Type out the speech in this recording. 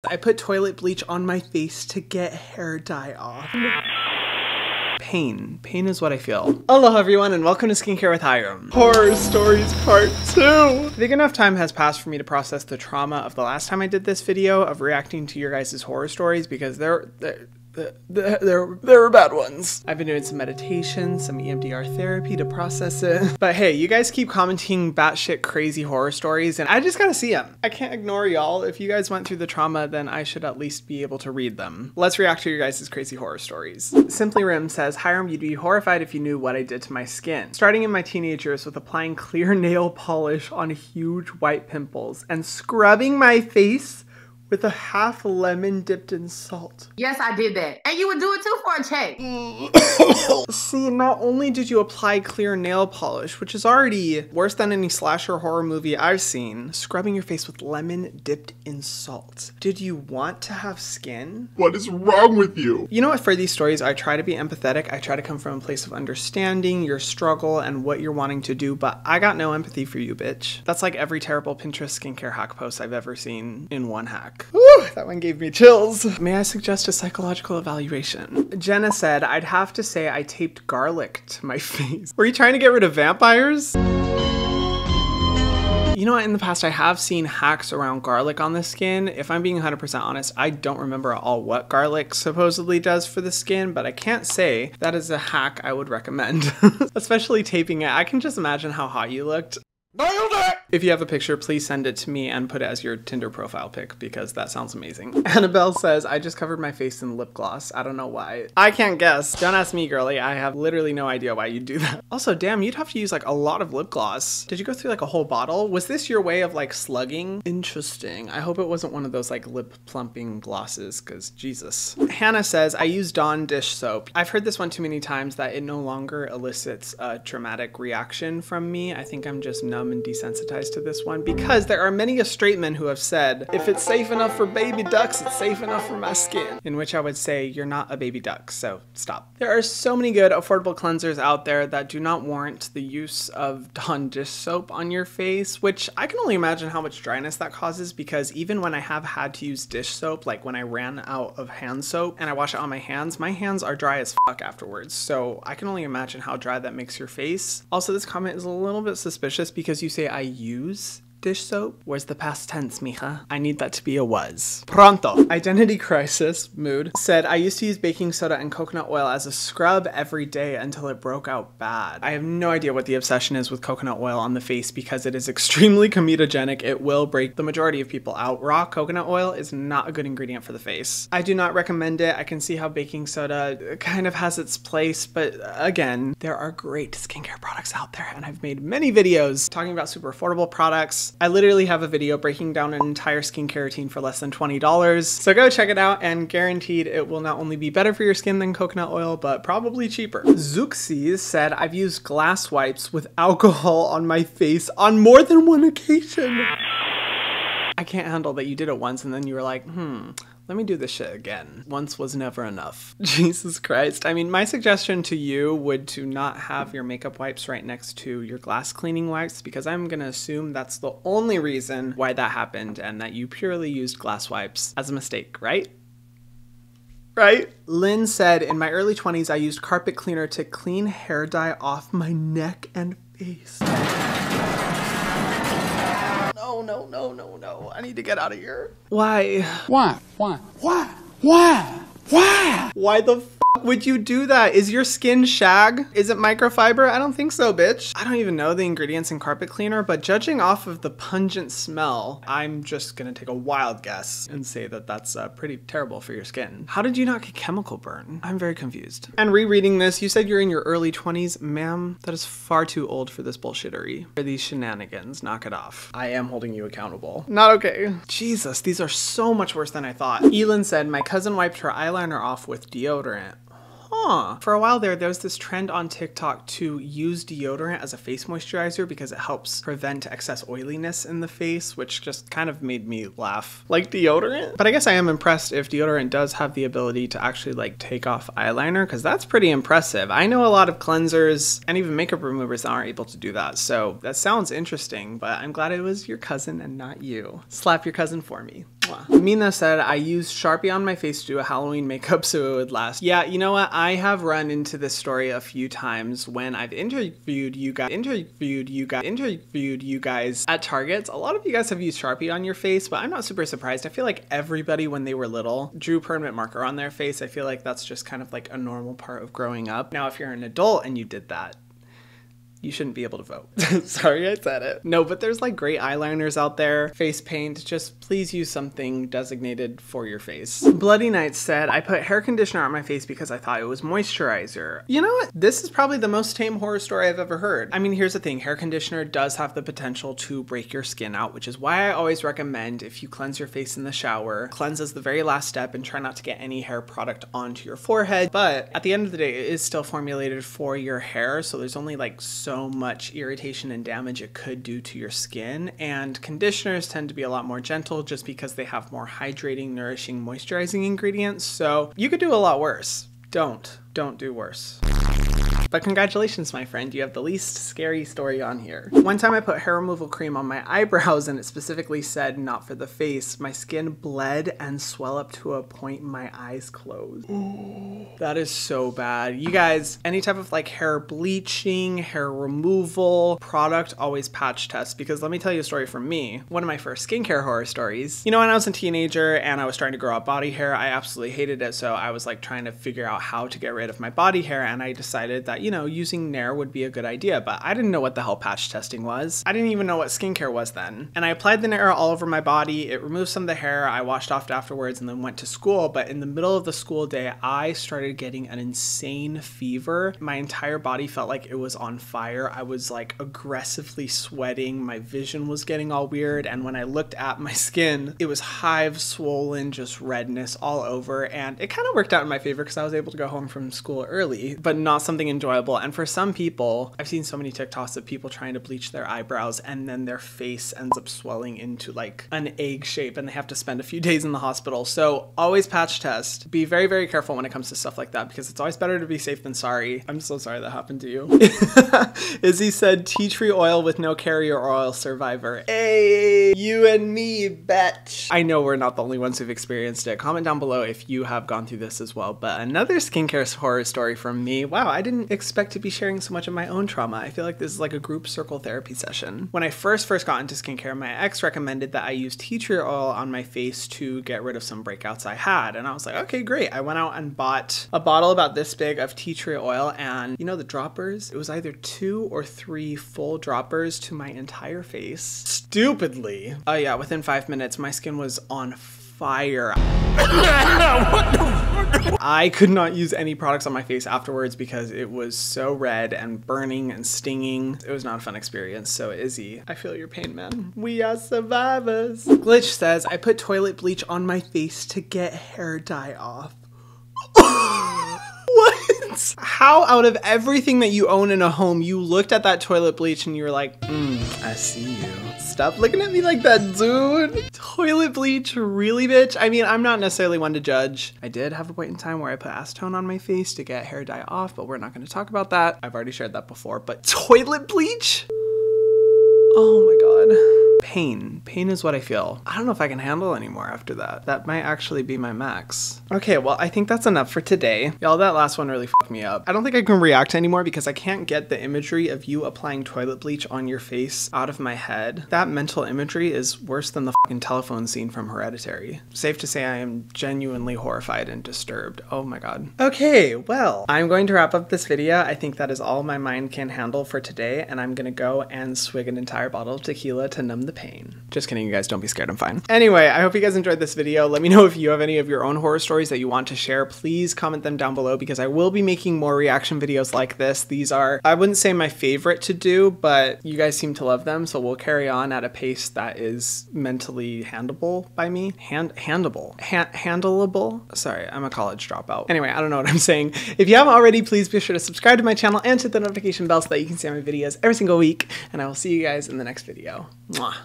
I put toilet bleach on my face to get hair dye off. Pain. Pain is what I feel. Aloha everyone and welcome to Skincare with Hiram. Horror Stories Part 2! I think enough time has passed for me to process the trauma of the last time I did this video of reacting to your guys' horror stories because there were bad ones. I've been doing some meditation, some EMDR therapy to process it. But hey, you guys keep commenting batshit crazy horror stories and I just gotta see them. I can't ignore y'all. If you guys went through the trauma, then I should at least be able to read them. Let's react to your guys' crazy horror stories. Simply Rim says, Hiram, you'd be horrified if you knew what I did to my skin. Starting in my teenage years with applying clear nail polish on huge white pimples and scrubbing my face with a half lemon dipped in salt. Yes, I did that. And you would do it too for a check. See, not only did you apply clear nail polish, which is already worse than any slasher horror movie I've seen, scrubbing your face with lemon dipped in salt. Did you want to have skin? What is wrong with you? You know what, for these stories, I try to be empathetic. I try to come from a place of understanding your struggle and what you're wanting to do, but I got no empathy for you, bitch. That's like every terrible Pinterest skincare hack post I've ever seen in one hack. Whew, that one gave me chills. May I suggest a psychological evaluation? Jenna said, I'd have to say I taped garlic to my face. Were you trying to get rid of vampires? You know what, in the past I have seen hacks around garlic on the skin. If I'm being 100% honest, I don't remember at all what garlic supposedly does for the skin, but I can't say that is a hack I would recommend. Especially taping it. I can just imagine how hot you looked. If you have a picture, please send it to me and put it as your Tinder profile pic because that sounds amazing. Annabelle says, I just covered my face in lip gloss. I don't know why. I can't guess. Don't ask me, girly. I have literally no idea why you'd do that. Also, damn, you'd have to use like a lot of lip gloss. Did you go through like a whole bottle? Was this your way of like slugging? Interesting. I hope it wasn't one of those like lip plumping glosses because Jesus. Hannah says, I use Dawn dish soap. I've heard this one too many times that it no longer elicits a traumatic reaction from me. I think I'm just numb and desensitized to this one because there are many straight men who have said, if it's safe enough for baby ducks, it's safe enough for my skin. In which I would say, you're not a baby duck, so stop. There are so many good affordable cleansers out there that do not warrant the use of Dawn dish soap on your face, which I can only imagine how much dryness that causes because even when I have had to use dish soap, like when I ran out of hand soap and I wash it on my hands are dry as fuck afterwards. So I can only imagine how dry that makes your face. Also, this comment is a little bit suspicious because you say I use dish soap? Where's the past tense, mija? I need that to be a was. Pronto. Identity Crisis, mood, said, I used to use baking soda and coconut oil as a scrub every day until it broke out bad. I have no idea what the obsession is with coconut oil on the face because it is extremely comedogenic. It will break the majority of people out. Raw coconut oil is not a good ingredient for the face. I do not recommend it. I can see how baking soda kind of has its place, but again, there are great skincare products out there and I've made many videos talking about super affordable products. I literally have a video breaking down an entire skincare routine for less than $20. So go check it out and guaranteed it will not only be better for your skin than coconut oil, but probably cheaper. Zuxi said, I've used glass wipes with alcohol on my face on more than one occasion. I can't handle that you did it once and then you were like, let me do this shit again. Once was never enough. Jesus Christ. I mean, my suggestion to you would to not have your makeup wipes right next to your glass cleaning wipes because I'm gonna assume that's the only reason why that happened and that you purely used glass wipes as a mistake, right? Right? Lynn said, in my early 20s, I used carpet cleaner to clean hair dye off my neck and face. No. I need to get out of here. Why? Why The f would you do that? Is your skin shag? Is it microfiber? I don't think so, bitch. I don't even know the ingredients in carpet cleaner, but judging off of the pungent smell, I'm just gonna take a wild guess and say that that's pretty terrible for your skin. How did you not get chemical burn? I'm very confused. And rereading this, you said you're in your early 20s. Ma'am, that is far too old for this bullshittery. For these shenanigans, knock it off. I am holding you accountable. Not okay. Jesus, these are so much worse than I thought. Elin said, my cousin wiped her eyeliner off with deodorant. For a while there was this trend on TikTok to use deodorant as a face moisturizer because it helps prevent excess oiliness in the face, which just kind of made me laugh. Like deodorant? But I guess I am impressed if deodorant does have the ability to actually like take off eyeliner, because that's pretty impressive. I know a lot of cleansers and even makeup removers that aren't able to do that, so that sounds interesting, but I'm glad it was your cousin and not you. Slap your cousin for me. Mwah. Mina said, I used Sharpie on my face to do a Halloween makeup so it would last. Yeah, you know what? I have run into this story a few times when I've interviewed you guys at Targets. A lot of you guys have used Sharpie on your face, but I'm not super surprised. I feel like everybody when they were little drew permanent marker on their face. I feel like that's just kind of like a normal part of growing up. Now, if you're an adult and you did that, you shouldn't be able to vote. Sorry, I said it. No, but there's like great eyeliners out there, face paint. Just please use something designated for your face. Bloody Knight said, I put hair conditioner on my face because I thought it was moisturizer. You know what? This is probably the most tame horror story I've ever heard. I mean, here's the thing. Hair conditioner does have the potential to break your skin out, which is why I always recommend if you cleanse your face in the shower, cleanse as the very last step and try not to get any hair product onto your forehead. But at the end of the day, it is still formulated for your hair. So there's only like so much irritation and damage it could do to your skin, and conditioners tend to be a lot more gentle just because they have more hydrating, nourishing, moisturizing ingredients, so you could do a lot worse. Don't do worse. But congratulations, my friend, you have the least scary story on here. One time I put hair removal cream on my eyebrows and it specifically said not for the face. My skin bled and swelled up to a point my eyes closed. Ooh, that is so bad. You guys, any type of like hair bleaching, hair removal product, always patch test, because let me tell you a story from me. One of my first skincare horror stories. You know, when I was a teenager and I was trying to grow out body hair, I absolutely hated it. So I was like trying to figure out how to get rid of my body hair, and I decided that, you know, using Nair would be a good idea, but I didn't know what the hell patch testing was. I didn't even know what skincare was then. And I applied the Nair all over my body. It removed some of the hair. I washed off afterwards and then went to school. But in the middle of the school day, I started getting an insane fever. My entire body felt like it was on fire. I was like aggressively sweating. My vision was getting all weird. And when I looked at my skin, it was hives, swollen, just redness all over. And it kind of worked out in my favor because I was able to go home from school early, but not something enjoyable. And for some people, I've seen so many TikToks of people trying to bleach their eyebrows and then their face ends up swelling into like an egg shape and they have to spend a few days in the hospital. So always patch test. Be very, very careful when it comes to stuff like that because it's always better to be safe than sorry. I'm so sorry that happened to you. Izzy said tea tree oil with no carrier oil survivor. Hey, you and me, bitch. I know we're not the only ones who've experienced it. Comment down below if you have gone through this as well. But another skincare horror story from me. Wow, I didn't expect to be sharing so much of my own trauma. I feel like this is like a group circle therapy session. When I first got into skincare, my ex recommended that I use tea tree oil on my face to get rid of some breakouts I had. And I was like, okay, great. I went out and bought a bottle about this big of tea tree oil, and you know the droppers? It was either 2 or 3 full droppers to my entire face. Stupidly. Oh yeah, within 5 minutes, my skin was on fire. I could not use any products on my face afterwards because it was so red and burning and stinging. It was not a fun experience. So Izzy, I feel your pain, man. We are survivors. Glitch says, I put toilet bleach on my face to get hair dye off. What? How out of everything that you own in a home, you looked at that toilet bleach and you were like, I see you. Stop looking at me like that, dude. Toilet bleach, really, bitch? I mean, I'm not necessarily one to judge. I did have a point in time where I put acetone on my face to get hair dye off, but we're not going to talk about that. I've already shared that before, but toilet bleach? Oh my god. Pain. Pain is what I feel. I don't know if I can handle anymore after that. That might actually be my max. Okay, well, I think that's enough for today. Y'all, that last one really fucked me up. I don't think I can react anymore because I can't get the imagery of you applying toilet bleach on your face out of my head. That mental imagery is worse than the fucking telephone scene from Hereditary. Safe to say I am genuinely horrified and disturbed. Oh my god. Okay, well, I'm going to wrap up this video. I think that is all my mind can handle for today, and I'm gonna go and swig an entire bottle of tequila to numb the pain. Just kidding, you guys, don't be scared, I'm fine. Anyway, I hope you guys enjoyed this video. Let me know if you have any of your own horror stories that you want to share. Please comment them down below because I will be making more reaction videos like this. These are, I wouldn't say my favorite to do, but you guys seem to love them, so we'll carry on at a pace that is mentally handleable by me. Handleable. Sorry, I'm a college dropout. Anyway, I don't know what I'm saying. If you haven't already, please be sure to subscribe to my channel and hit the notification bell so that you can see my videos every single week, and I will see you guys in the next video. Mwah.